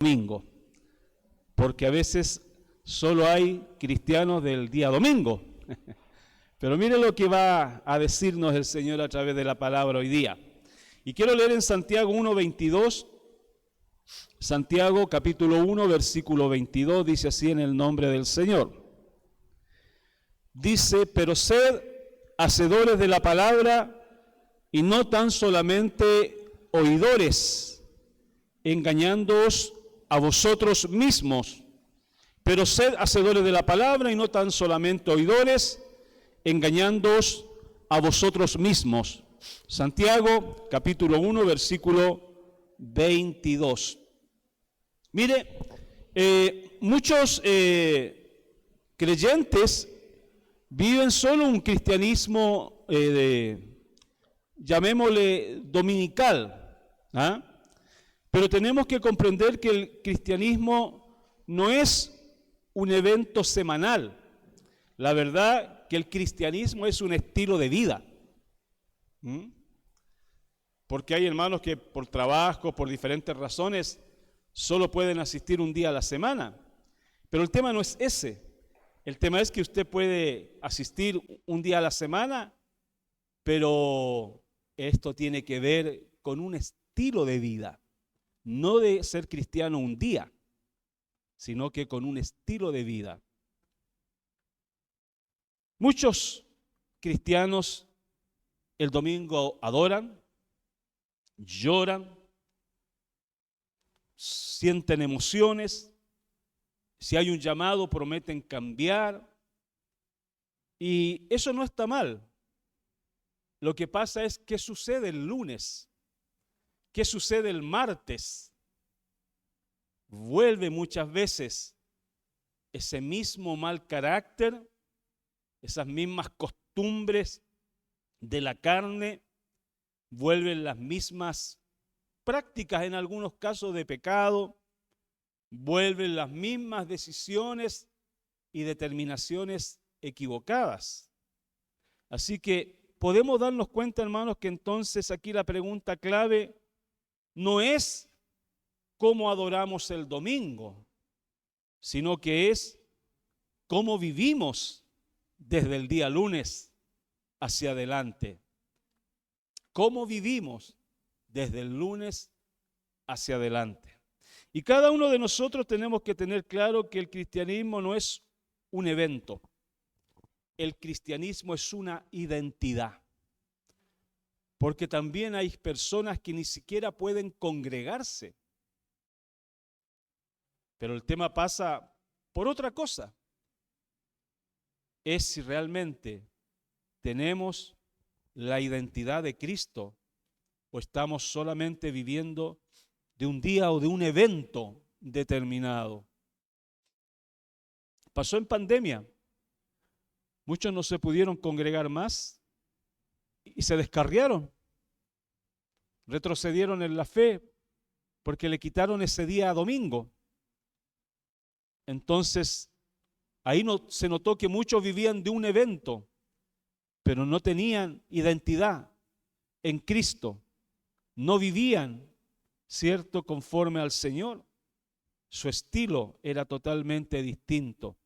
domingo, porque a veces solo hay cristianos del día domingo. Pero mire lo que va a decirnos el Señor a través de la palabra hoy día. Y quiero leer en Santiago 1:22, Santiago capítulo 1, versículo 22, dice así en el nombre del Señor. Dice, pero sed hacedores de la palabra y no tan solamente oidores, engañándoos a vosotros mismos. Pero sed hacedores de la palabra y no tan solamente oidores, engañándoos a vosotros mismos. Santiago, capítulo 1, versículo 22. Mire, muchos creyentes viven solo un cristianismo, llamémosle dominical, ¿ah? Pero tenemos que comprender que el cristianismo no es un evento semanal. La verdad que el cristianismo es un estilo de vida. Porque hay hermanos que por trabajo, por diferentes razones, solo pueden asistir un día a la semana. Pero el tema no es ese. El tema es que usted puede asistir un día a la semana, pero esto tiene que ver con un estilo de vida. No de ser cristiano un día, sino que con un estilo de vida. Muchos cristianos el domingo adoran, lloran, sienten emociones, si hay un llamado prometen cambiar, y eso no está mal. Lo que pasa es qué sucede el lunes, qué sucede el martes. Vuelve muchas veces ese mismo mal carácter, esas mismas costumbres de la carne, vuelven las mismas prácticas en algunos casos de pecado, vuelven las mismas decisiones y determinaciones equivocadas. Así que podemos darnos cuenta, hermanos, que entonces aquí la pregunta clave no es cómo adoramos el domingo, sino que es cómo vivimos desde el día lunes hacia adelante. ¿Cómo vivimos desde el lunes hacia adelante? Y cada uno de nosotros tenemos que tener claro que el cristianismo no es un evento. El cristianismo es una identidad. Porque también hay personas que ni siquiera pueden congregarse. Pero el tema pasa por otra cosa. Es si realmente tenemos la identidad de Cristo o estamos solamente viviendo de un día o de un evento determinado. Pasó en pandemia. Muchos no se pudieron congregar más y se descarriaron. Retrocedieron en la fe porque le quitaron ese día a domingo. Entonces, ahí se notó que muchos vivían de un evento, pero no tenían identidad en Cristo. No vivían, ¿cierto?, conforme al Señor. Su estilo era totalmente distinto.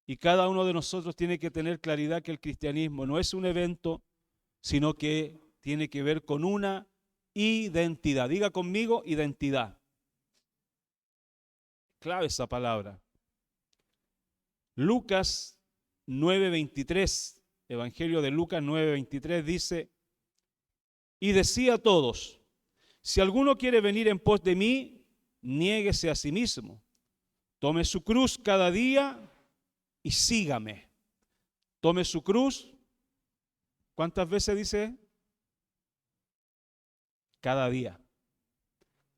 Y cada uno de nosotros tiene que tener claridad que el cristianismo no es un evento, sino que tiene que ver con una identidad. Diga conmigo, identidad. Clave esa palabra. Lucas 9:23, Evangelio de Lucas 9:23 dice, y decía a todos, si alguno quiere venir en pos de mí, niéguese a sí mismo, tome su cruz cada día y sígame. Tome su cruz, ¿cuántas veces dice? Cada día.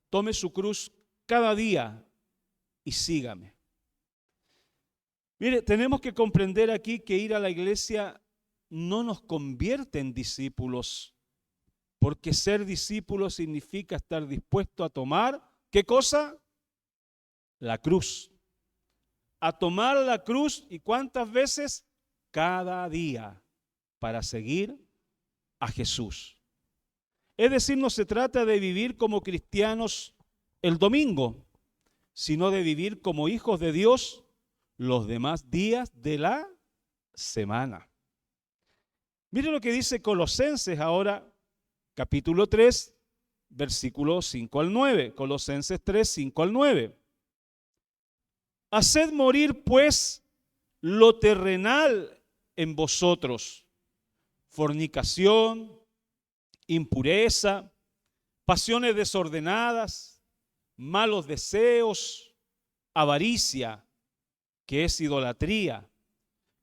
Tome su cruz cada día y sígame. Mire, tenemos que comprender aquí que ir a la iglesia no nos convierte en discípulos, porque ser discípulo significa estar dispuesto a tomar, ¿qué cosa? La cruz. A tomar la cruz, ¿y cuántas veces? Cada día, para seguir a Jesús. Es decir, no se trata de vivir como cristianos el domingo, sino de vivir como hijos de Dios los demás días de la semana. Mire lo que dice Colosenses ahora, capítulo 3, versículos 5 al 9. Colosenses 3, 5 al 9. Haced morir, pues, lo terrenal en vosotros: fornicación, impureza, pasiones desordenadas, malos deseos, avaricia, que es idolatría,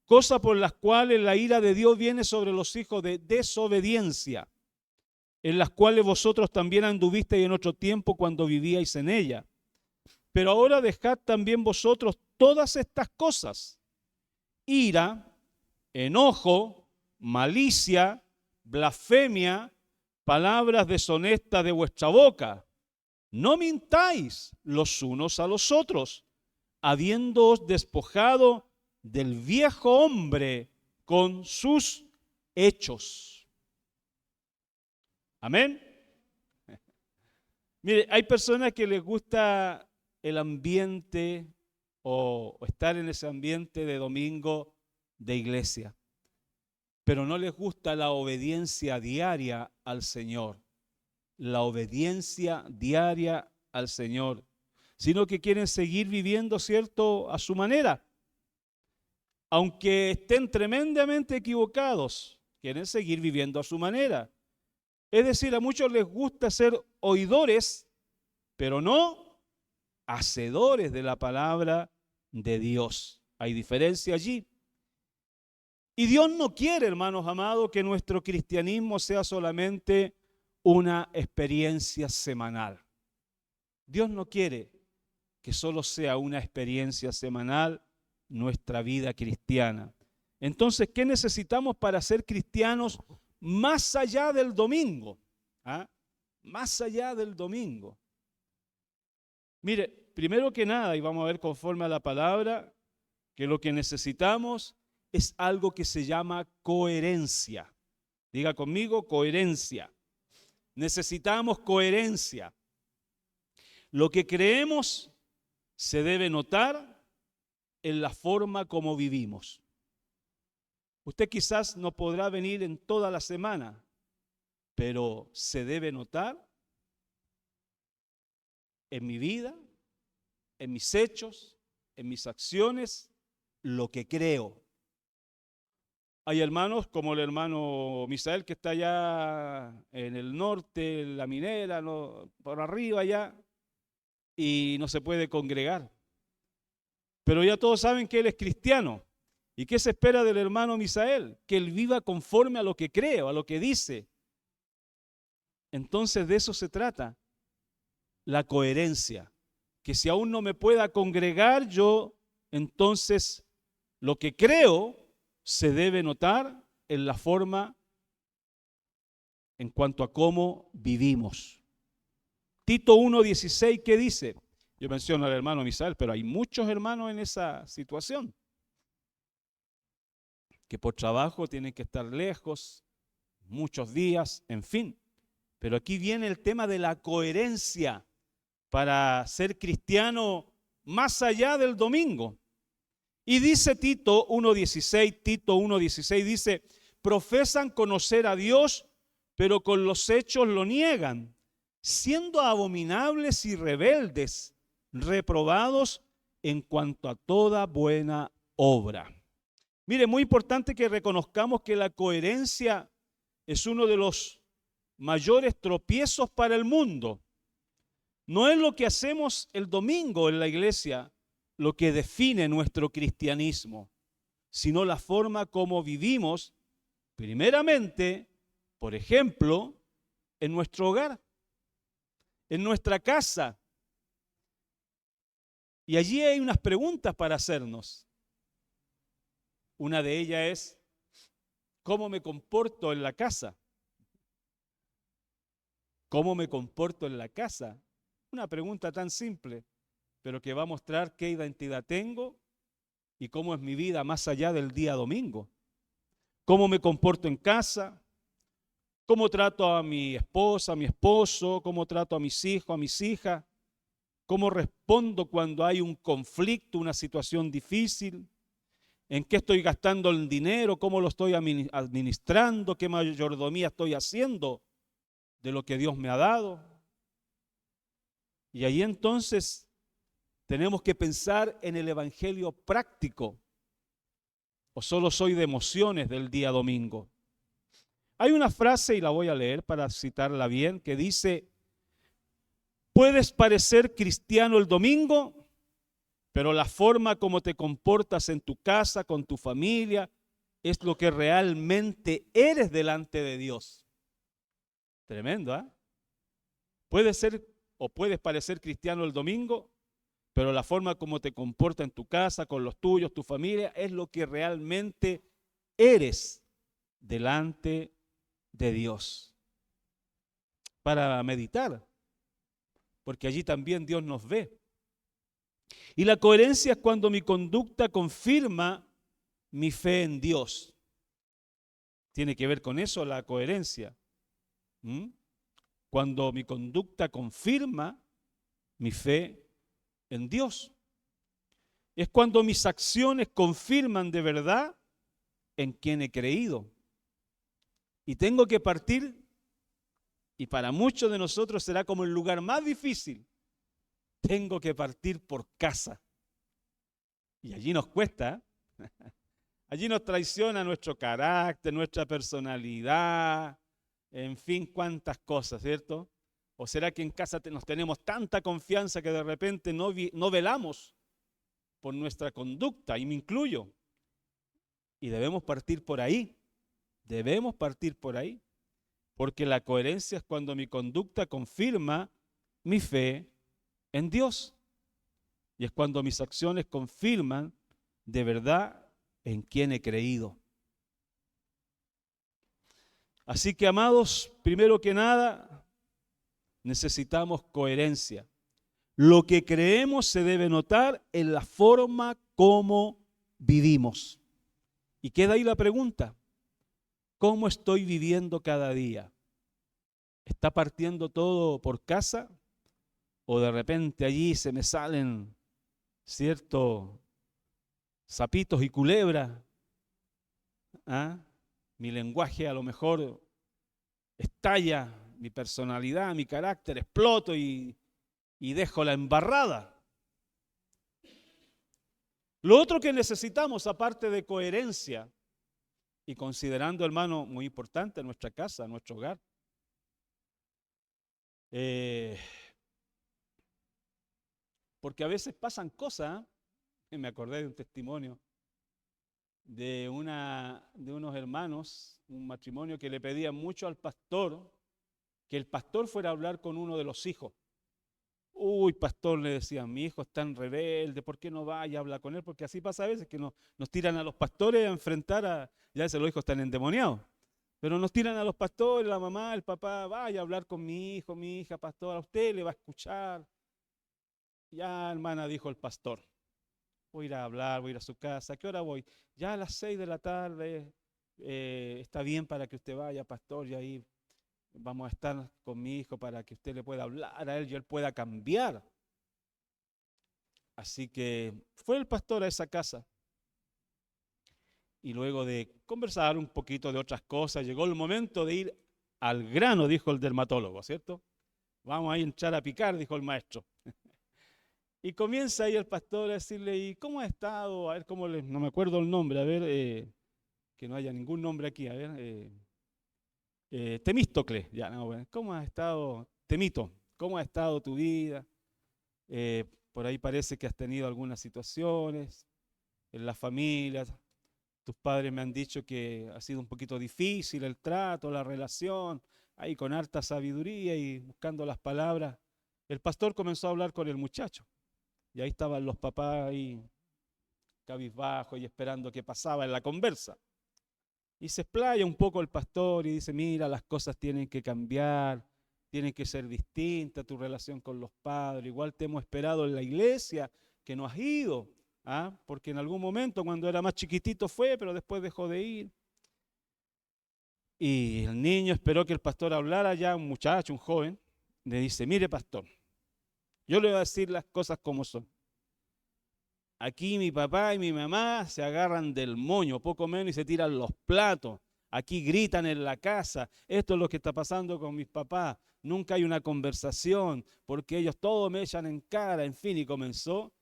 cosas por las cuales la ira de Dios viene sobre los hijos de desobediencia, en las cuales vosotros también anduvisteis en otro tiempo cuando vivíais en ella. Pero ahora dejad también vosotros todas estas cosas: ira, enojo, malicia, blasfemia, palabras deshonestas de vuestra boca. No mintáis los unos a los otros, habiéndoos despojado del viejo hombre con sus hechos. Amén. Mire, hay personas que les gusta el ambiente o estar en ese ambiente de domingo de iglesia, pero no les gusta la obediencia diaria al Señor. La obediencia diaria al Señor, sino que quieren seguir viviendo, ¿cierto?, a su manera. Aunque estén tremendamente equivocados, quieren seguir viviendo a su manera. Es decir, a muchos les gusta ser oidores, pero no hacedores de la palabra de Dios. Hay diferencia allí. Y Dios no quiere, hermanos amados, que nuestro cristianismo sea solamente una experiencia semanal. Dios no quiere que solo sea una experiencia semanal nuestra vida cristiana. Entonces, ¿qué necesitamos para ser cristianos más allá del domingo? ¿Ah? Más allá del domingo. Mire, primero que nada, y vamos a ver conforme a la palabra, que lo que necesitamos es algo que se llama coherencia. Diga conmigo, coherencia. Necesitamos coherencia. Lo que creemos se debe notar en la forma como vivimos. Usted quizás no podrá venir en toda la semana, pero se debe notar en mi vida, en mis hechos, en mis acciones, lo que creo. Hay hermanos como el hermano Misael, que está allá en el norte, en La Minera, por arriba allá, y no se puede congregar. Pero ya todos saben que él es cristiano. ¿Y qué se espera del hermano Misael? Que él viva conforme a lo que cree, a lo que dice. Entonces de eso se trata, la coherencia. Que si aún no me pueda congregar, yo entonces lo que creo se debe notar en la forma en cuanto a cómo vivimos. Tito 1:16, ¿qué dice? Yo menciono al hermano Misael, pero hay muchos hermanos en esa situación, que por trabajo tienen que estar lejos, muchos días, en fin. Pero aquí viene el tema de la coherencia para ser cristiano más allá del domingo. Y dice Tito 1:16 dice: profesan conocer a Dios, pero con los hechos lo niegan, siendo abominables y rebeldes, reprobados en cuanto a toda buena obra. Mire, muy importante que reconozcamos que la coherencia es uno de los mayores tropiezos para el mundo. No es lo que hacemos el domingo en la iglesia lo que define nuestro cristianismo, sino la forma como vivimos, primeramente, por ejemplo, en nuestro hogar, en nuestra casa. Y allí hay unas preguntas para hacernos. Una de ellas es: ¿cómo me comporto en la casa? ¿Cómo me comporto en la casa? Una pregunta tan simple, pero que va a mostrar qué identidad tengo y cómo es mi vida más allá del día domingo. ¿Cómo me comporto en casa? ¿Cómo trato a mi esposa, a mi esposo? ¿Cómo trato a mis hijos, a mis hijas? ¿Cómo respondo cuando hay un conflicto, una situación difícil? ¿En qué estoy gastando el dinero? ¿Cómo lo estoy administrando? ¿Qué mayordomía estoy haciendo de lo que Dios me ha dado? Y ahí entonces tenemos que pensar en el evangelio práctico. ¿O solo soy de emociones del día domingo? Hay una frase, y la voy a leer para citarla bien, que dice: puedes parecer cristiano el domingo, pero la forma como te comportas en tu casa, con tu familia, es lo que realmente eres delante de Dios. Tremendo, ¿eh? Puedes ser o puedes parecer cristiano el domingo, pero la forma como te comportas en tu casa, con los tuyos, tu familia, es lo que realmente eres delante de Dios. Para meditar, porque allí también Dios nos ve. Y la coherencia es cuando mi conducta confirma mi fe en Dios. Tiene que ver con eso la coherencia. Cuando mi conducta confirma mi fe en Dios. Es cuando mis acciones confirman de verdad en quien he creído. Y tengo que partir, y para muchos de nosotros será como el lugar más difícil, tengo que partir por casa. Y allí nos cuesta, ¿eh? Allí nos traiciona nuestro carácter, nuestra personalidad, en fin, cuántas cosas, ¿cierto? ¿O será que en casa nos tenemos tanta confianza que de repente no velamos por nuestra conducta, y me incluyo? Y debemos partir por ahí, porque la coherencia es cuando mi conducta confirma mi fe en Dios. Y es cuando mis acciones confirman de verdad en quién he creído. Así que, amados, primero que nada, necesitamos coherencia. Lo que creemos se debe notar en la forma como vivimos. Y queda ahí la pregunta: ¿cómo estoy viviendo cada día? ¿Está partiendo todo por casa? ¿O de repente allí se me salen ciertos sapitos y culebras? ¿Ah? Mi lenguaje a lo mejor estalla, mi personalidad, mi carácter, exploto y dejo la embarrada. Lo otro que necesitamos, aparte de coherencia, y considerando, hermano, muy importante nuestra casa, nuestro hogar, porque a veces pasan cosas, me acordé de un testimonio de unos hermanos, un matrimonio que le pedían mucho al pastor, que el pastor fuera a hablar con uno de los hijos. Uy, pastor, le decían, mi hijo es tan rebelde, ¿por qué no vaya a hablar con él? Porque así pasa a veces, que nos tiran a los pastores a enfrentar ya a veces los hijos están endemoniados, pero nos tiran a los pastores, la mamá, el papá: vaya a hablar con mi hijo, mi hija, pastor, a usted le va a escuchar. Ya, hermana, dijo el pastor, voy a ir a hablar, voy a ir a su casa. ¿A qué hora voy? Ya a las 6 de la tarde, está bien para que usted vaya, pastor, y ahí vamos a estar con mi hijo para que usted le pueda hablar a él y él pueda cambiar. Así que fue el pastor a esa casa y luego de conversar un poquito de otras cosas, llegó el momento de ir al grano, dijo el dermatólogo, ¿cierto? Vamos a entrar a picar, dijo el maestro. Y comienza ahí el pastor a decirle: ¿y cómo ha estado? A ver, no me acuerdo el nombre, a ver, que no haya ningún nombre aquí, a ver, Temístocles, ya, no, bueno, ¿cómo ha estado, Temito? ¿Cómo ha estado tu vida? Por ahí parece que has tenido algunas situaciones en la familia. Tus padres me han dicho que ha sido un poquito difícil el trato, la relación, ahí con harta sabiduría y buscando las palabras. El pastor comenzó a hablar con el muchacho y ahí estaban los papás ahí cabizbajos y esperando qué pasaba en la conversa. Y se explaya un poco el pastor y dice: mira, las cosas tienen que cambiar, tienen que ser distintas, tu relación con los padres. Igual te hemos esperado en la iglesia, que no has ido, porque en algún momento cuando era más chiquitito fue, pero después dejó de ir. Y el niño esperó que el pastor hablara, ya un muchacho, un joven, le dice: mire, pastor, Yo le voy a decir las cosas como son. Aquí mi papá y mi mamá se agarran del moño, poco menos, y se tiran los platos. Aquí gritan en la casa. Esto es lo que está pasando con mis papás. Nunca hay una conversación porque ellos todo me echan en cara. En fin, y comenzó.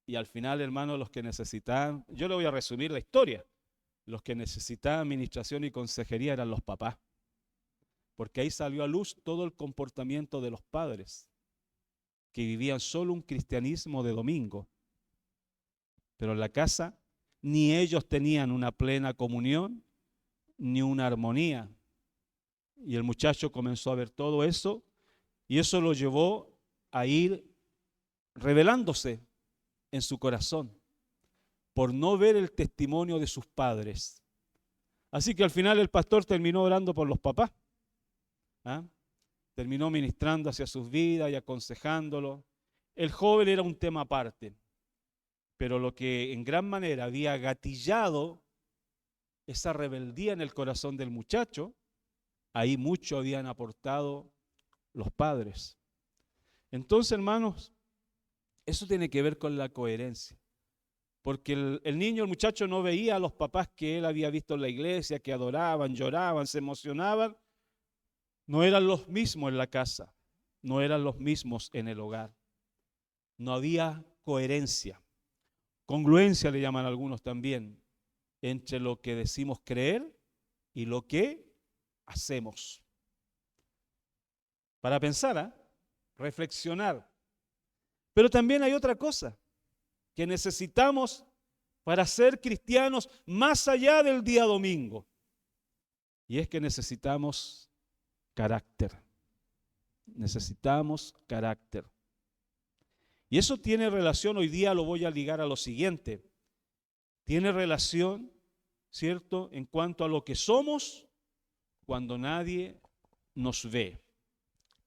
Y al final, hermanos, los que necesitaban, yo le voy a resumir la historia. Los que necesitaban administración y consejería eran los papás. Porque ahí salió a luz todo el comportamiento de los padres, que vivían solo un cristianismo de domingo. Pero en la casa ni ellos tenían una plena comunión, ni una armonía. Y el muchacho comenzó a ver todo eso, y eso lo llevó a ir rebelándose en su corazón, por no ver el testimonio de sus padres. Así que al final el pastor terminó orando por los papás. ¿Ah? Terminó ministrando hacia sus vidas y aconsejándolo. El joven era un tema aparte, pero lo que en gran manera había gatillado esa rebeldía en el corazón del muchacho, ahí mucho habían aportado los padres. Entonces, hermanos, eso tiene que ver con la coherencia. Porque el niño, el muchacho no veía a los papás que él había visto en la iglesia, que adoraban, lloraban, se emocionaban. No eran los mismos en la casa, no eran los mismos en el hogar. No había coherencia. Congruencia le llaman algunos también, entre lo que decimos creer y lo que hacemos. Para pensar, reflexionar. Pero también hay otra cosa que necesitamos para ser cristianos más allá del día domingo. Y es que necesitamos carácter. Necesitamos carácter. Y eso tiene relación, hoy día lo voy a ligar a lo siguiente. Tiene relación, ¿cierto?, en cuanto a lo que somos cuando nadie nos ve.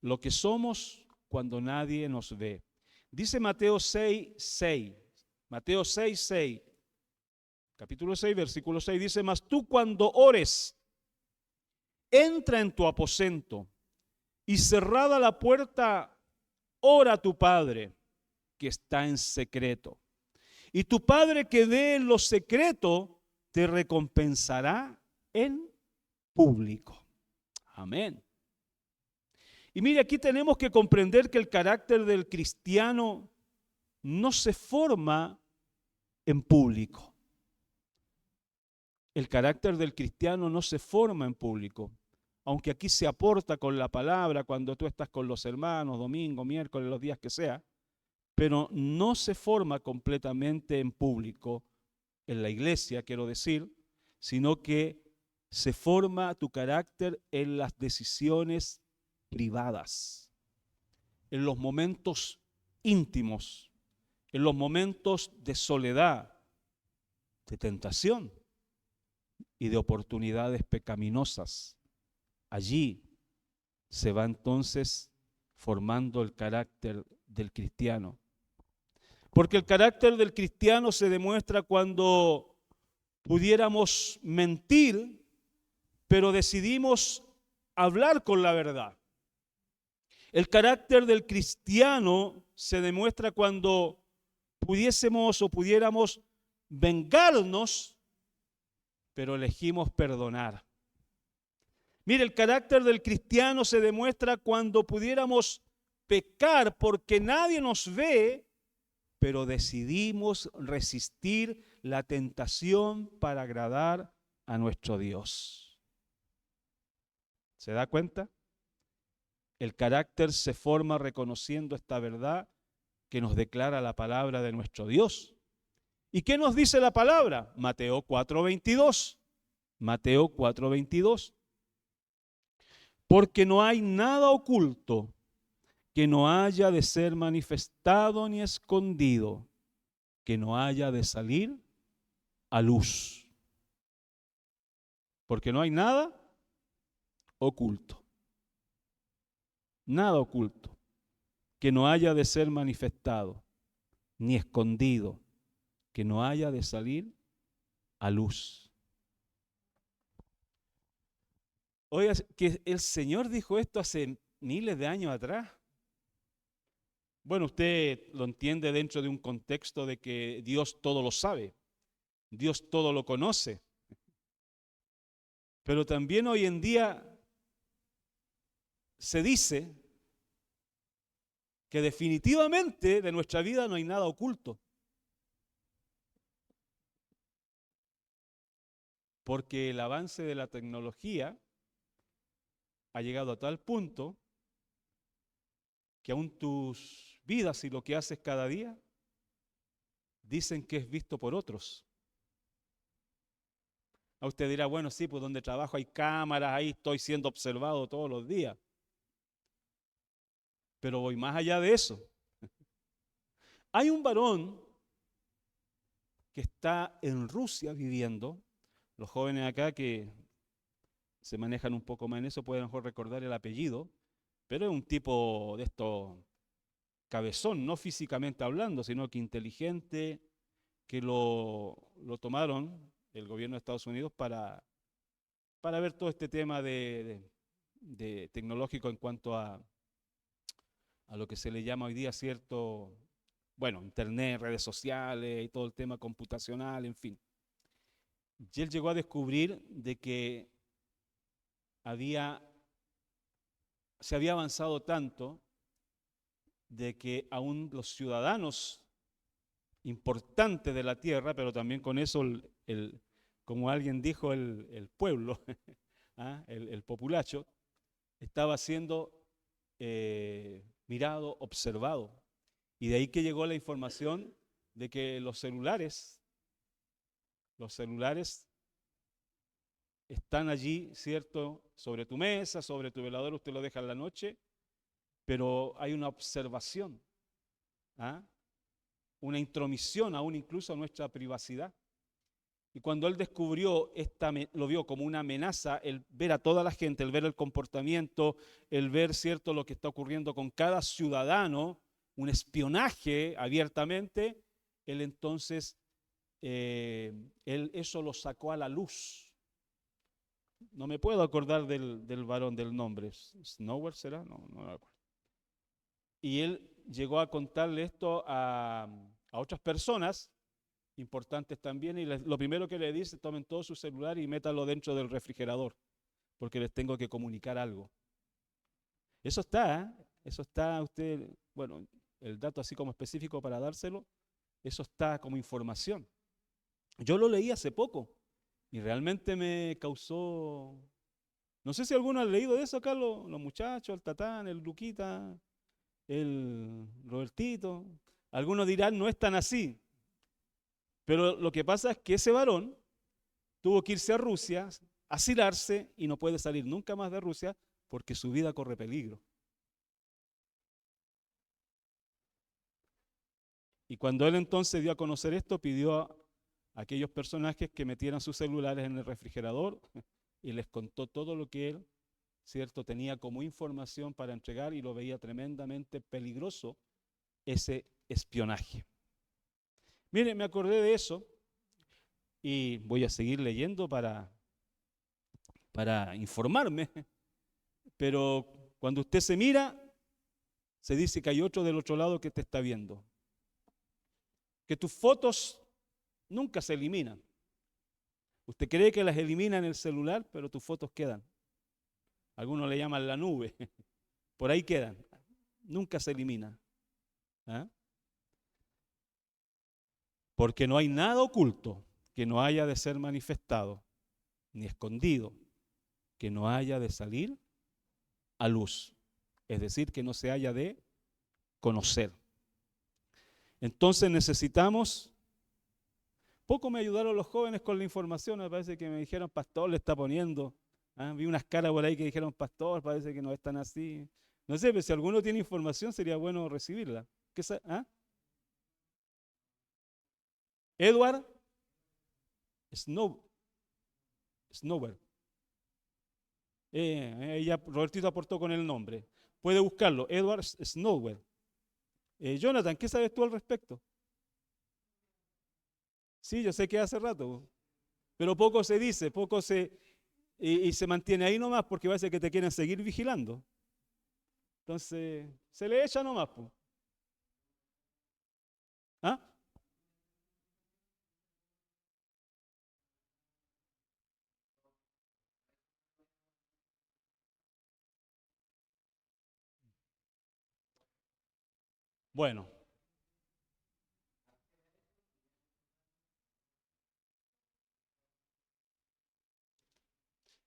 Lo que somos cuando nadie nos ve. Dice Mateo 6:6. Mateo 6:6. Capítulo 6, versículo 6 dice: mas tú cuando ores, entra en tu aposento y cerrada la puerta, ora a tu Padre que está en secreto. Y tu Padre que ve en lo secreto te recompensará en público. Amén. Y mire, aquí tenemos que comprender que el carácter del cristiano no se forma en público. El carácter del cristiano no se forma en público. Aunque aquí se aporta con la palabra cuando tú estás con los hermanos, domingo, miércoles, los días que sea, pero no se forma completamente en público, en la iglesia, quiero decir, sino que se forma tu carácter en las decisiones privadas, en los momentos íntimos, en los momentos de soledad, de tentación y de oportunidades pecaminosas. Allí se va entonces formando el carácter del cristiano. Porque el carácter del cristiano se demuestra cuando pudiéramos mentir, pero decidimos hablar con la verdad. El carácter del cristiano se demuestra cuando pudiésemos o pudiéramos vengarnos, pero elegimos perdonar. Mire, el carácter del cristiano se demuestra cuando pudiéramos pecar porque nadie nos ve, pero decidimos resistir la tentación para agradar a nuestro Dios. ¿Se da cuenta? El carácter se forma reconociendo esta verdad que nos declara la palabra de nuestro Dios. ¿Y qué nos dice la palabra? Mateo 4:22. Mateo 4:22. Porque no hay nada oculto que no haya de ser manifestado ni escondido, que no haya de salir a luz. Porque no hay nada oculto. Nada oculto que no haya de ser manifestado ni escondido, que no haya de salir a luz. Oiga, que el Señor dijo esto hace miles de años atrás. Bueno, usted lo entiende dentro de un contexto de que Dios todo lo sabe, Dios todo lo conoce. Pero también hoy en día se dice que definitivamente de nuestra vida no hay nada oculto. Porque el avance de la tecnología ha llegado a tal punto que aún tus vidas y lo que haces cada día dicen que es visto por otros. A usted dirá, bueno, sí, pues donde trabajo hay cámaras, ahí estoy siendo observado todos los días. Pero voy más allá de eso. Hay un varón que está en Rusia viviendo. Los jóvenes acá que se manejan un poco más en eso pueden mejor recordar el apellido, pero es un tipo de esto cabezón, no físicamente hablando, sino que inteligente, que lo tomaron el gobierno de Estados Unidos para ver todo este tema de tecnológico en cuanto a lo que se le llama hoy día cierto, bueno, internet, redes sociales y todo el tema computacional, en fin. Y él llegó a descubrir de que se había avanzado tanto de que aún los ciudadanos importantes de la tierra, pero también con eso, como alguien dijo, el pueblo, ¿ah? El populacho, estaba siendo mirado, observado. Y de ahí que llegó la información de que los celulares están allí, ¿cierto? Sobre tu mesa, sobre tu velador, usted lo deja en la noche, pero hay una observación, ¿ah? Una intromisión aún incluso a nuestra privacidad. Y cuando él descubrió, lo vio como una amenaza, el ver a toda la gente, el ver el comportamiento, el ver, ¿cierto?, lo que está ocurriendo con cada ciudadano, un espionaje abiertamente, él entonces, él eso lo sacó a la luz. No me puedo acordar del varón del nombre. ¿Snowball será? No me acuerdo. Y él llegó a contarle esto a otras personas importantes también, y lo primero que le dice, tomen todo su celular y métanlo dentro del refrigerador, porque les tengo que comunicar algo. Eso está usted, bueno, el dato así como específico para dárselo, eso está como información. Yo lo leí hace poco y realmente me causó, no sé si alguno ha leído de eso acá, los muchachos, el Tatán, el Luquita, el Robertito. Algunos dirán, no es tan así. Pero lo que pasa es que ese varón tuvo que irse a Rusia, asilarse y no puede salir nunca más de Rusia porque su vida corre peligro. Y cuando él entonces dio a conocer esto, pidió a aquellos personajes que metieran sus celulares en el refrigerador y les contó todo lo que él, ¿cierto?, tenía como información para entregar, y lo veía tremendamente peligroso ese espionaje. Mire, me acordé de eso y voy a seguir leyendo para informarme, pero cuando usted se mira, se dice que hay otro del otro lado que te está viendo. Que tus fotos nunca se eliminan. Usted cree que las elimina en el celular, pero tus fotos quedan. Algunos le llaman la nube. Por ahí quedan. Nunca se eliminan. ¿Ah? Porque no hay nada oculto que no haya de ser manifestado, ni escondido, que no haya de salir a luz. Es decir, que no se haya de conocer. Entonces necesitamos, poco me ayudaron los jóvenes con la información, me parece que me dijeron, pastor, le está poniendo. ¿Ah? Vi unas caras por ahí que dijeron, pastor, parece que no es tan así. No sé, pero si alguno tiene información sería bueno recibirla. ¿Ah? Edward Snowball. Ya Robertito aportó con el nombre. Puede buscarlo, Edward Snowball. Jonathan, ¿qué sabes tú al respecto? Sí, yo sé que hace rato, pero poco se dice, y se mantiene ahí nomás porque parece que te quieren seguir vigilando. Entonces, se le echa nomás, pues. ¿Ah? Bueno,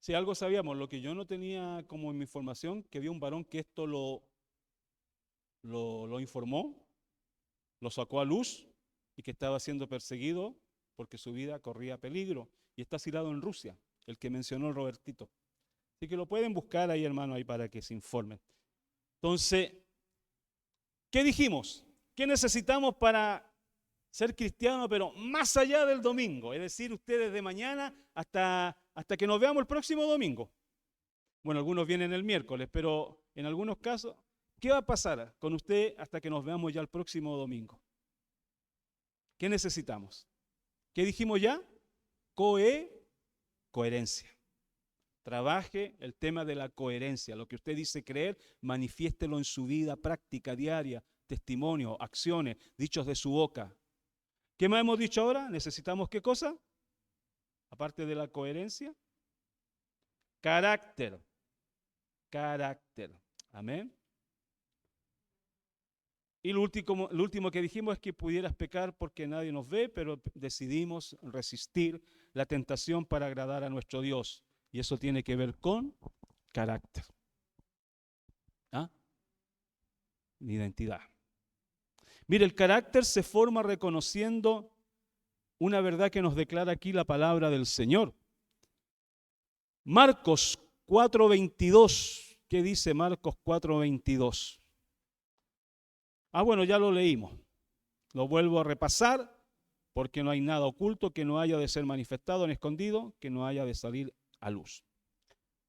si algo sabíamos, lo que yo no tenía como en mi información, que había un varón que esto lo informó, lo sacó a luz y que estaba siendo perseguido porque su vida corría peligro y está asilado en Rusia, el que mencionó el Robertito. Así que lo pueden buscar ahí, hermano, ahí para que se informen. Entonces, ¿qué dijimos? ¿Qué necesitamos para ser cristiano, pero más allá del domingo? Es decir, ustedes de mañana hasta que nos veamos el próximo domingo. Bueno, algunos vienen el miércoles, pero en algunos casos, ¿qué va a pasar con usted hasta que nos veamos ya el próximo domingo? ¿Qué necesitamos? ¿Qué dijimos ya? Coherencia. Trabaje el tema de la coherencia. Lo que usted dice creer, manifiéstelo en su vida práctica, diaria, testimonio, acciones, dichos de su boca. ¿Qué más hemos dicho ahora? ¿Necesitamos qué cosa? Aparte de la coherencia, carácter. Carácter. Amén. Y lo último que dijimos es que pudieras pecar porque nadie nos ve, pero decidimos resistir la tentación para agradar a nuestro Dios. Y eso tiene que ver con carácter. ¿Ah? Identidad. Mire, el carácter se forma reconociendo una verdad que nos declara aquí la palabra del Señor. Marcos 4:22. ¿Qué dice Marcos 4:22? Bueno, ya lo leímos. Lo vuelvo a repasar porque no hay nada oculto que no haya de ser manifestado ni escondido, que no haya de salir a luz.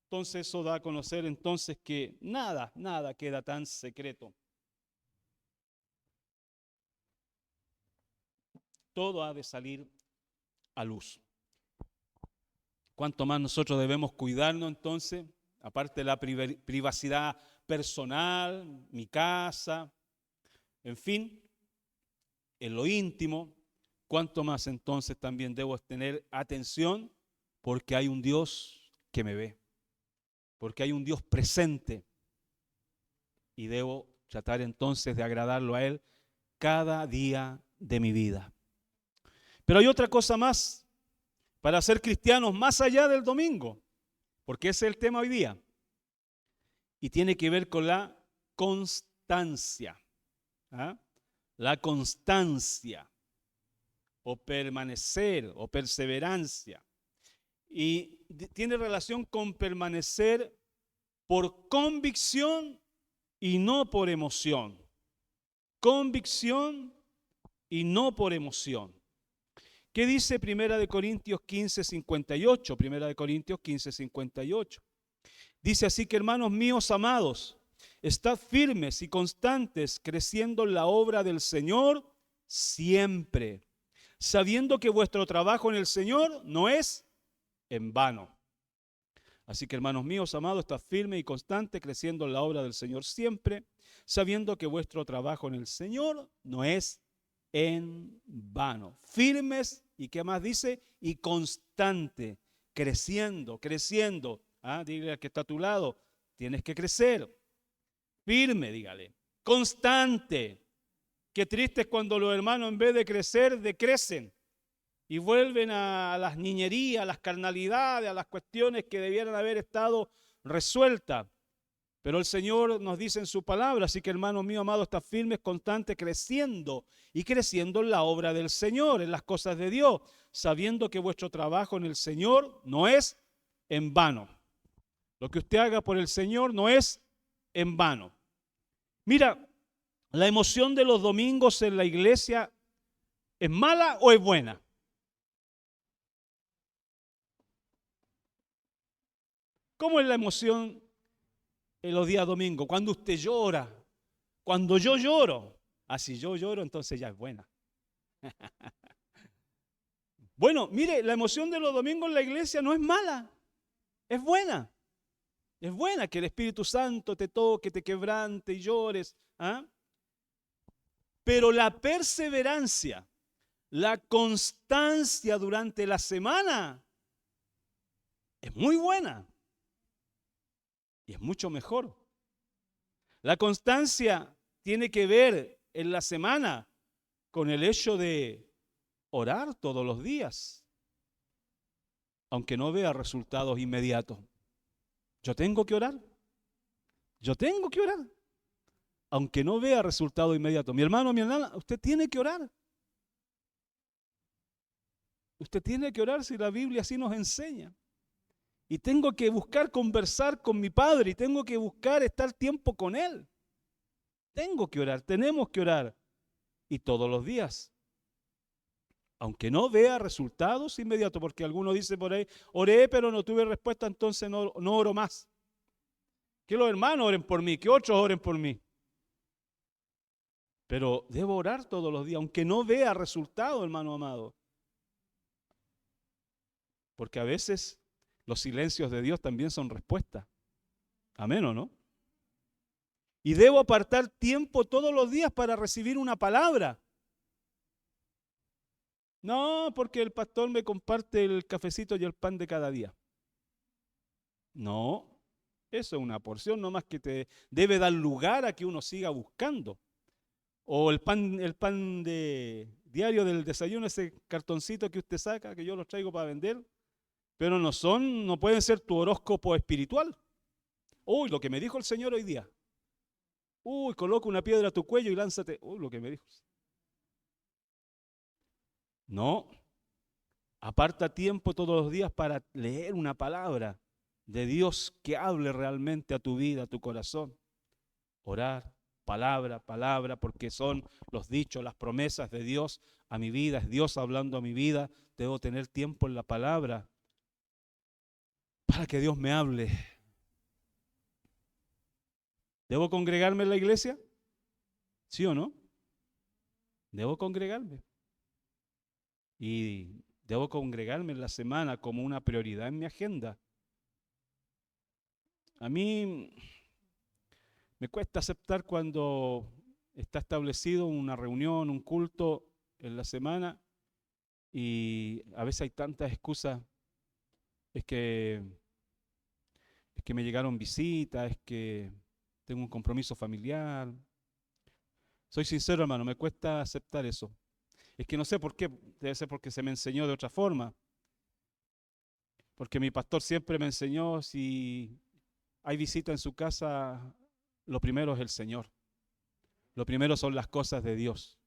Entonces eso da a conocer entonces que nada queda tan secreto. Todo ha de salir a luz. ¿Cuánto más nosotros debemos cuidarnos entonces? Aparte de la privacidad personal, mi casa, en fin, en lo íntimo, ¿cuánto más entonces también debo tener atención? Porque hay un Dios que me ve, porque hay un Dios presente y debo tratar entonces de agradarlo a Él cada día de mi vida. Pero hay otra cosa más para ser cristianos más allá del domingo, porque ese es el tema hoy día, y tiene que ver con la constancia. ¿Ah? La constancia, o permanecer, o perseverancia. Y tiene relación con permanecer por convicción y no por emoción. Convicción y no por emoción. ¿Qué dice 1 Corintios 15:58? 1 Corintios 15:58. Dice así que, hermanos míos amados, estad firmes y constantes, creciendo en la obra del Señor siempre, sabiendo que vuestro trabajo en el Señor no es en vano. Así que, hermanos míos amados, estad firmes y constantes, creciendo en la obra del Señor siempre, sabiendo que vuestro trabajo en el Señor no es en vano. Firmes, ¿y qué más dice? Y constante, creciendo. Dígale al que está a tu lado, tienes que crecer. Firme, dígale. Constante. Qué triste es cuando los hermanos en vez de crecer, decrecen y vuelven a las niñerías, a las carnalidades, a las cuestiones que debieran haber estado resueltas. Pero el Señor nos dice en su palabra, así que hermanos míos amados, está firmes, constantes, creciendo y creciendo en la obra del Señor, en las cosas de Dios, sabiendo que vuestro trabajo en el Señor no es en vano. Lo que usted haga por el Señor no es en vano. Mira, la emoción de los domingos en la iglesia, ¿es mala o es buena? ¿Cómo es la emoción en los días domingos? Cuando usted llora, cuando yo lloro, si yo lloro, entonces ya es buena. Bueno, mire, la emoción de los domingos en la iglesia no es mala, es buena. Es buena que el Espíritu Santo te toque, te quebrante y llores. Pero la perseverancia, la constancia durante la semana es muy buena y es mucho mejor. La constancia tiene que ver en la semana con el hecho de orar todos los días, aunque no vea resultados inmediatos. Yo tengo que orar. Yo tengo que orar, aunque no vea resultados inmediatos. Mi hermano, mi hermana, usted tiene que orar. Usted tiene que orar si la Biblia así nos enseña. Y tengo que buscar conversar con mi Padre y tengo que buscar estar tiempo con Él. Tengo que orar, tenemos que orar. Y todos los días. Aunque no vea resultados inmediatos, porque alguno dice por ahí, oré pero no tuve respuesta, entonces no oro más. Que los hermanos oren por mí, que otros oren por mí. Pero debo orar todos los días, aunque no vea resultado, hermano amado. Porque a veces los silencios de Dios también son respuestas. Amén, ¿o no? Y debo apartar tiempo todos los días para recibir una palabra. No, porque el pastor me comparte el cafecito y el pan de cada día. No, eso es una porción nomás que te debe dar lugar a que uno siga buscando. O el pan de diario del desayuno, ese cartoncito que usted saca, que yo los traigo para vender, pero no pueden ser tu horóscopo espiritual. Uy, lo que me dijo el Señor hoy día. Uy, coloca una piedra a tu cuello y lánzate. Uy, lo que me dijo. No, aparta tiempo todos los días para leer una palabra de Dios que hable realmente a tu vida, a tu corazón. Orar, palabra, porque son los dichos, las promesas de Dios a mi vida, es Dios hablando a mi vida. Debo tener tiempo en la palabra para que Dios me hable. ¿Debo congregarme en la iglesia? ¿Sí o no? Debo congregarme. Y debo congregarme en la semana como una prioridad en mi agenda. A mí me cuesta aceptar cuando está establecido una reunión, un culto en la semana y a veces hay tantas excusas. Es que me llegaron visitas, es que tengo un compromiso familiar. Soy sincero, hermano, me cuesta aceptar eso. Es que no sé por qué, debe ser porque se me enseñó de otra forma. Porque mi pastor siempre me enseñó, si hay visita en su casa, lo primero es el Señor. Lo primero son las cosas de Dios.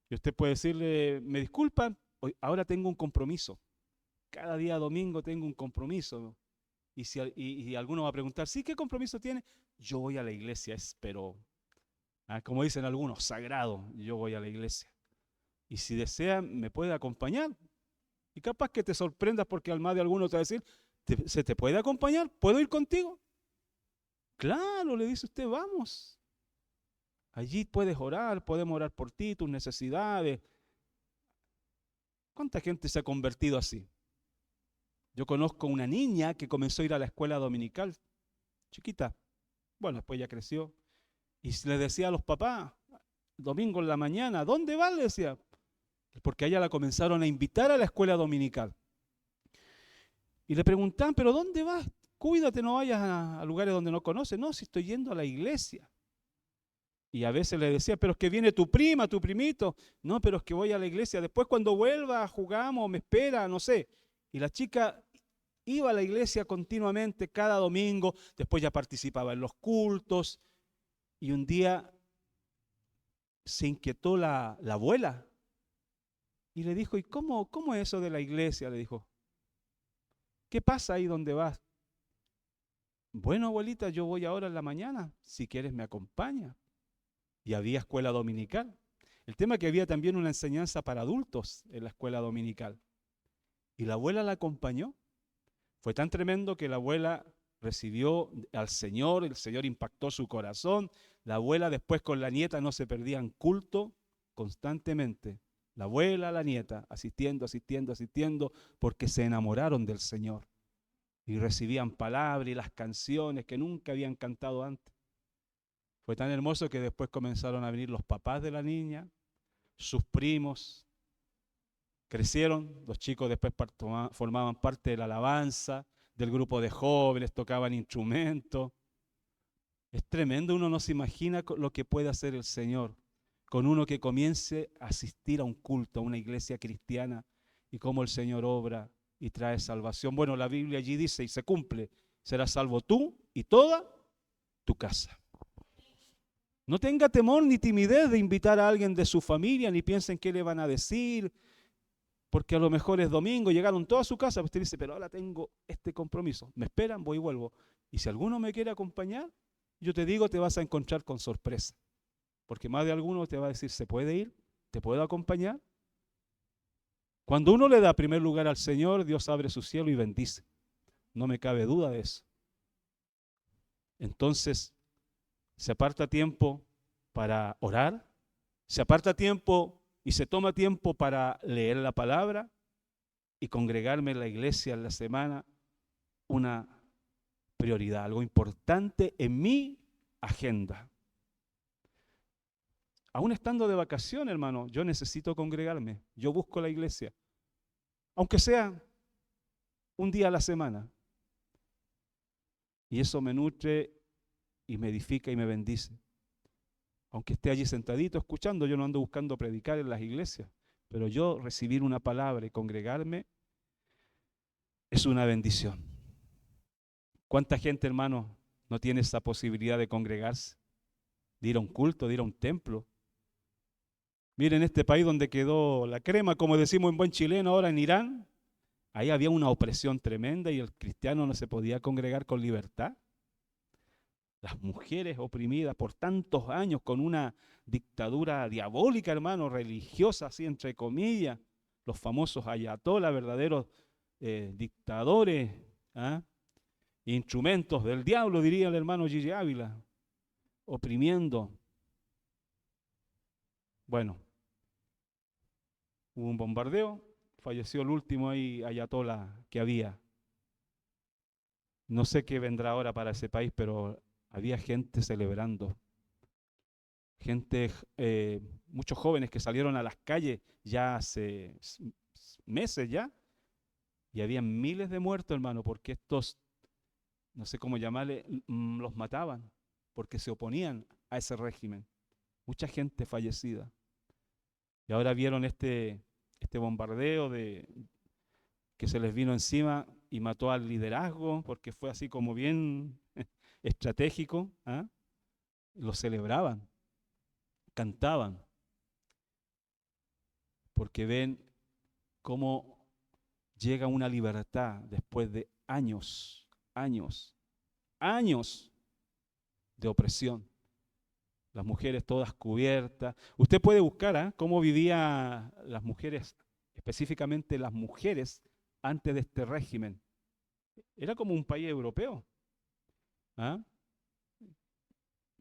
Y usted puede decirle, me disculpan, ahora tengo un compromiso. Cada día domingo tengo un compromiso. Y alguno va a preguntar, ¿sí qué compromiso tiene? Yo voy a la iglesia, pero como dicen algunos, sagrado, yo voy a la iglesia. Y si desea, me puede acompañar. Y capaz que te sorprendas porque al más de alguno te va a decir, ¿se te puede acompañar? ¿Puedo ir contigo? Claro, le dice usted, vamos. Allí puedes orar, podemos orar por ti, tus necesidades. ¿Cuánta gente se ha convertido así? Yo conozco una niña que comenzó a ir a la escuela dominical, chiquita. Bueno, después ya creció. Y le decía a los papás, domingo en la mañana, ¿dónde va? Le decía. Porque a ella la comenzaron a invitar a la escuela dominical. Y le preguntaban, ¿pero dónde vas? Cuídate, no vayas a lugares donde no conoces. No, si estoy yendo a la iglesia. Y a veces le decía, pero es que viene tu prima, tu primito. No, pero es que voy a la iglesia. Después cuando vuelva jugamos, me espera, no sé. Y la chica iba a la iglesia continuamente, cada domingo. Después ya participaba en los cultos. Y un día se inquietó la abuela. Y le dijo, ¿y cómo es eso de la iglesia? Le dijo, ¿qué pasa ahí donde vas? Bueno, abuelita, yo voy ahora en la mañana. Si quieres me acompaña. Y había escuela dominical. El tema es que había también una enseñanza para adultos en la escuela dominical. Y la abuela la acompañó. Fue tan tremendo que la abuela recibió al Señor, el Señor impactó su corazón. La abuela después con la nieta no se perdían culto constantemente. La abuela, la nieta, asistiendo, porque se enamoraron del Señor. Y recibían palabras y las canciones que nunca habían cantado antes. Fue tan hermoso que después comenzaron a venir los papás de la niña, sus primos, crecieron, los chicos después formaban parte de la alabanza, del grupo de jóvenes, tocaban instrumentos. Es tremendo, uno no se imagina lo que puede hacer el Señor con uno que comience a asistir a un culto, a una iglesia cristiana, y cómo el Señor obra y trae salvación. Bueno, la Biblia allí dice, y se cumple, serás salvo tú y toda tu casa. No tenga temor ni timidez de invitar a alguien de su familia, ni piensen qué le van a decir, porque a lo mejor es domingo, llegaron todos a su casa, usted dice, pero ahora tengo este compromiso, me esperan, voy y vuelvo. Y si alguno me quiere acompañar, yo te digo, te vas a encontrar con sorpresa, porque más de alguno te va a decir, ¿se puede ir? ¿Te puedo acompañar? Cuando uno le da primer lugar al Señor, Dios abre su cielo y bendice. No me cabe duda de eso. Entonces, se aparta tiempo para orar, se aparta tiempo y se toma tiempo para leer la palabra y congregarme en la iglesia en la semana, una prioridad, algo importante en mi agenda. Aún estando de vacaciones, hermano, yo necesito congregarme, yo busco la iglesia, aunque sea un día a la semana. Y eso me nutre y me edifica y me bendice. Aunque esté allí sentadito escuchando, yo no ando buscando predicar en las iglesias, pero yo recibir una palabra y congregarme es una bendición. ¿Cuánta gente, hermano, no tiene esa posibilidad de congregarse, de ir a un culto, de ir a un templo? Miren este país donde quedó la crema, como decimos en buen chileno ahora, en Irán, ahí había una opresión tremenda y el cristiano no se podía congregar con libertad. Las mujeres oprimidas por tantos años con una dictadura diabólica, hermano, religiosa, así entre comillas, los famosos ayatolás, verdaderos dictadores, instrumentos del diablo, diría el hermano Gigi Ávila, oprimiendo. Bueno, hubo un bombardeo, falleció el último ayatolá que había. No sé qué vendrá ahora para ese país, pero había gente celebrando. Gente, muchos jóvenes que salieron a las calles ya hace meses ya, y habían miles de muertos, hermano, porque estos, no sé cómo llamarle, los mataban, porque se oponían a ese régimen. Mucha gente fallecida. Y ahora vieron este bombardeo que se les vino encima y mató al liderazgo, porque fue así como bien estratégico. Lo celebraban, cantaban, porque ven cómo llega una libertad después de años de opresión. Las mujeres todas cubiertas. Usted puede buscar cómo vivían las mujeres, específicamente las mujeres, antes de este régimen. Era como un país europeo.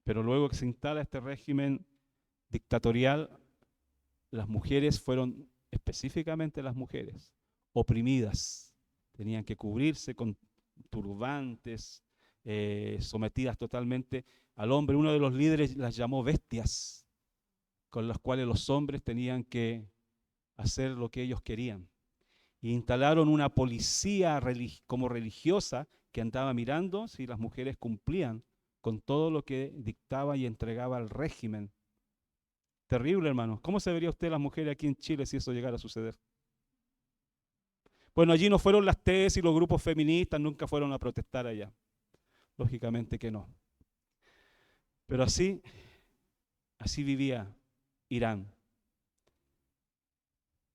Pero luego que se instala este régimen dictatorial, las mujeres fueron, específicamente las mujeres, oprimidas. Tenían que cubrirse con turbantes, sometidas totalmente al hombre. Uno de los líderes las llamó bestias, con las cuales los hombres tenían que hacer lo que ellos querían. Y instalaron una policía como religiosa que andaba mirando si las mujeres cumplían con todo lo que dictaba y entregaba el régimen. Terrible, hermano. ¿Cómo se vería usted las mujeres aquí en Chile si eso llegara a suceder? Bueno, allí no fueron las tesis y los grupos feministas, nunca fueron a protestar allá. Lógicamente que no. Pero así vivía Irán.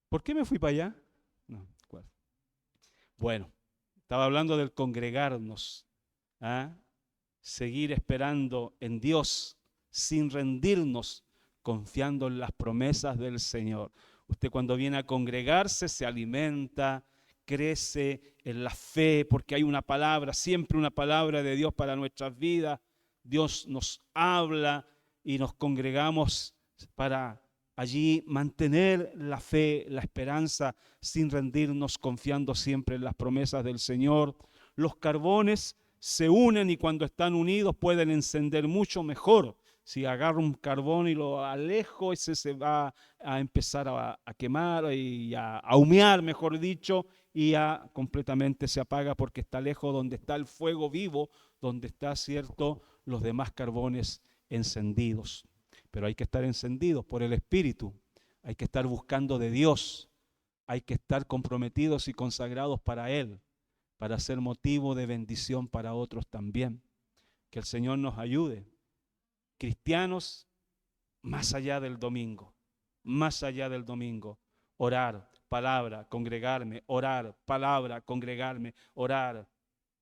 ¿Por qué me fui para allá? No, ¿cuál? Bueno, estaba hablando del congregarnos, seguir esperando en Dios sin rendirnos, confiando en las promesas del Señor. Usted cuando viene a congregarse se alimenta, crece en la fe, porque hay una palabra, siempre una palabra de Dios para nuestras vidas. Dios nos habla y nos congregamos para allí mantener la fe, la esperanza, sin rendirnos, confiando siempre en las promesas del Señor. Los carbones se unen y cuando están unidos pueden encender mucho mejor Si agarro un carbón y lo alejo, ese se va a empezar a quemar y a humear, mejor dicho, y ya completamente se apaga porque está lejos donde está el fuego vivo, donde está, cierto, los demás carbones encendidos. Pero hay que estar encendidos por el Espíritu, hay que estar buscando de Dios, hay que estar comprometidos y consagrados para Él, para ser motivo de bendición para otros también. Que el Señor nos ayude. Cristianos, más allá del domingo, orar, palabra, congregarme, orar, palabra, congregarme, orar.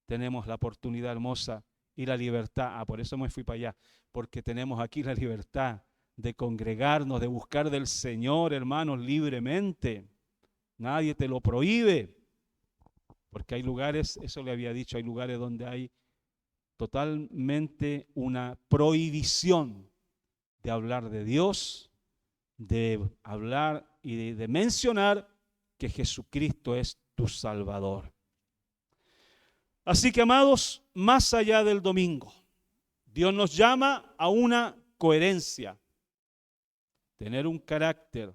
Tenemos la oportunidad hermosa y la libertad. Por eso me fui para allá, porque tenemos aquí la libertad de congregarnos, de buscar del Señor, hermanos, libremente. Nadie te lo prohíbe, porque hay lugares, eso le había dicho, hay lugares donde hay totalmente una prohibición de hablar de Dios, de hablar y de mencionar que Jesucristo es tu Salvador. Así que, amados, más allá del domingo, Dios nos llama a una coherencia, tener un carácter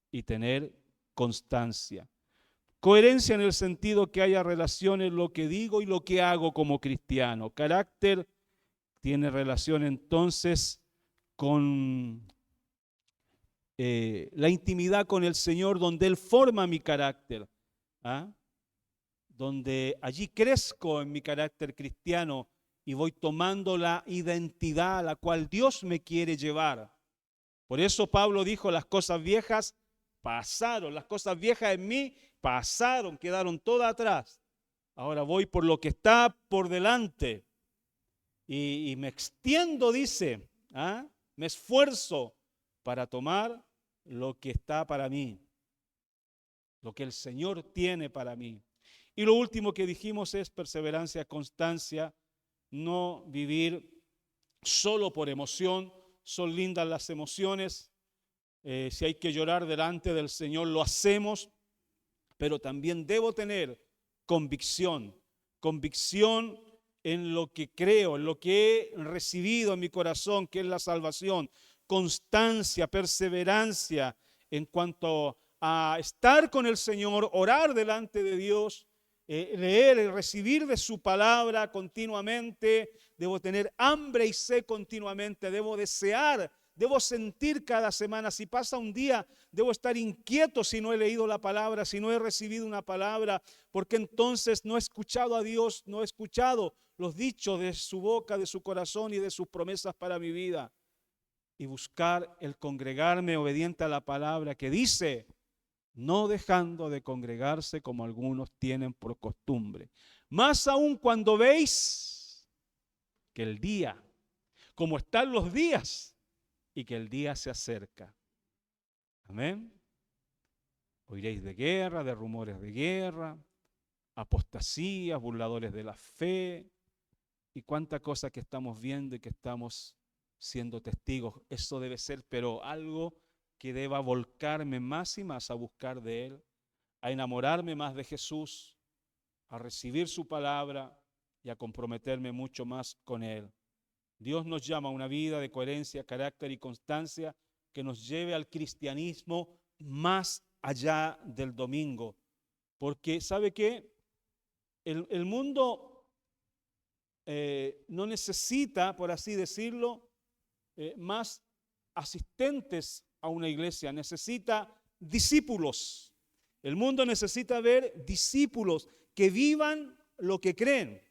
y tener constancia. Coherencia en el sentido que haya relación en lo que digo y lo que hago como cristiano. Carácter tiene relación entonces con la intimidad con el Señor, donde Él forma mi carácter, donde allí crezco en mi carácter cristiano y voy tomando la identidad a la cual Dios me quiere llevar. Por eso Pablo dijo, las cosas viejas pasaron, las cosas viejas en mí pasaron, quedaron todas atrás. Ahora voy por lo que está por delante y me extiendo, dice, me esfuerzo para tomar lo que está para mí, lo que el Señor tiene para mí. Y lo último que dijimos es perseverancia, constancia, no vivir solo por emoción. Son lindas las emociones, si hay que llorar delante del Señor lo hacemos, pero también debo tener convicción en lo que creo, en lo que he recibido en mi corazón, que es la salvación, constancia, perseverancia en cuanto a estar con el Señor, orar delante de Dios, leer y recibir de su palabra continuamente. Debo tener hambre y sed continuamente, debo desear, debo sentir cada semana. Si pasa un día, debo estar inquieto si no he leído la palabra, si no he recibido una palabra, porque entonces no he escuchado a Dios, no he escuchado los dichos de su boca, de su corazón y de sus promesas para mi vida. Y buscar el congregarme obediente a la palabra que dice, no dejando de congregarse como algunos tienen por costumbre. Más aún cuando veis que el día, como están los días, y que el día se acerca. Amén. Oiréis de guerra, de rumores de guerra, apostasías, burladores de la fe, y cuánta cosa que estamos viendo y que estamos siendo testigos. Eso debe ser, pero algo que deba volcarme más y más a buscar de Él, a enamorarme más de Jesús, a recibir su palabra y a comprometerme mucho más con Él. Dios nos llama a una vida de coherencia, carácter y constancia que nos lleve al cristianismo más allá del domingo. Porque, ¿sabe qué? El mundo no necesita, por así decirlo, más asistentes a una iglesia, necesita discípulos. El mundo necesita ver discípulos que vivan lo que creen.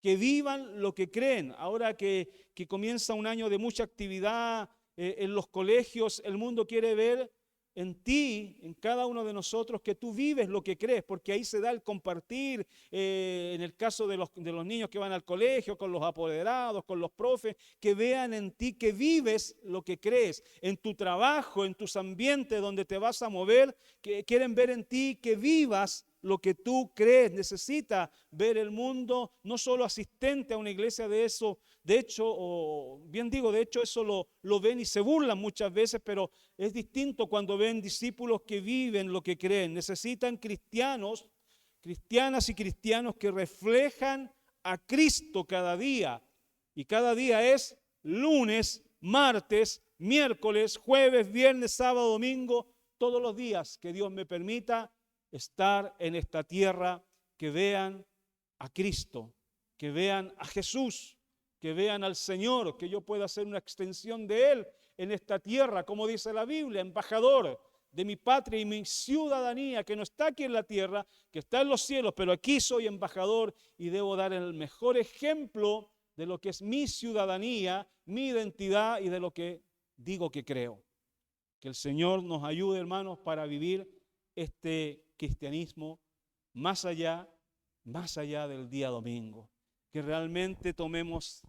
Que vivan lo que creen. Ahora que comienza un año de mucha actividad en los colegios, el mundo quiere ver en ti, en cada uno de nosotros, que tú vives lo que crees, porque ahí se da el compartir, en el caso de los niños que van al colegio, con los apoderados, con los profes, que vean en ti que vives lo que crees, en tu trabajo, en tus ambientes donde te vas a mover, que quieren ver en ti que vivas lo que tú crees. Necesita ver el mundo no solo asistente a una iglesia de eso. De hecho, de hecho eso lo ven y se burlan muchas veces, pero es distinto cuando ven discípulos que viven lo que creen. Necesitan cristianos, cristianas y cristianos que reflejan a Cristo cada día. Y cada día es lunes, martes, miércoles, jueves, viernes, sábado, domingo, todos los días que Dios me permita estar en esta tierra, que vean a Cristo, que vean a Jesús, que vean al Señor, que yo pueda ser una extensión de Él en esta tierra, como dice la Biblia, embajador de mi patria y mi ciudadanía, que no está aquí en la tierra, que está en los cielos, pero aquí soy embajador y debo dar el mejor ejemplo de lo que es mi ciudadanía, mi identidad y de lo que digo que creo. Que el Señor nos ayude, hermanos, para vivir este cristianismo más allá del día domingo. Que realmente tomemos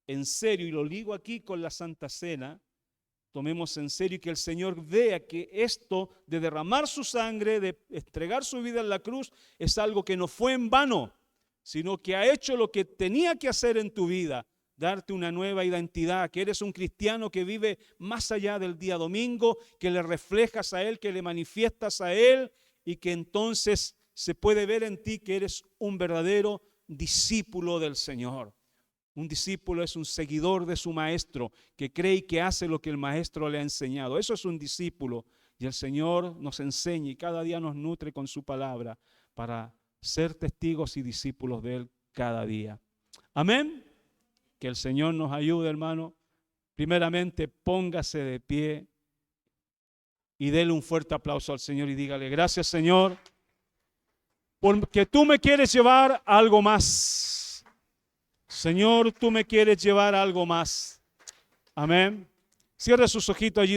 en serio, y lo digo aquí con la Santa Cena, tomemos en serio y que el Señor vea que esto de derramar su sangre, de entregar su vida en la cruz, es algo que no fue en vano, sino que ha hecho lo que tenía que hacer en tu vida, darte una nueva identidad, que eres un cristiano que vive más allá del día domingo, que le reflejas a Él, que le manifiestas a Él, y que entonces se puede ver en ti que eres un verdadero discípulo del Señor. Un discípulo es un seguidor de su maestro, que cree y que hace lo que el maestro le ha enseñado. Eso es un discípulo. Y el Señor nos enseña y cada día nos nutre con su palabra para ser testigos y discípulos de Él cada día. Amén. Que el Señor nos ayude, hermano. Primeramente, póngase de pie y déle un fuerte aplauso al Señor y dígale: gracias, Señor, porque tú me quieres llevar a algo más. Señor, tú me quieres llevar a algo más. Amén. Cierre sus ojitos allí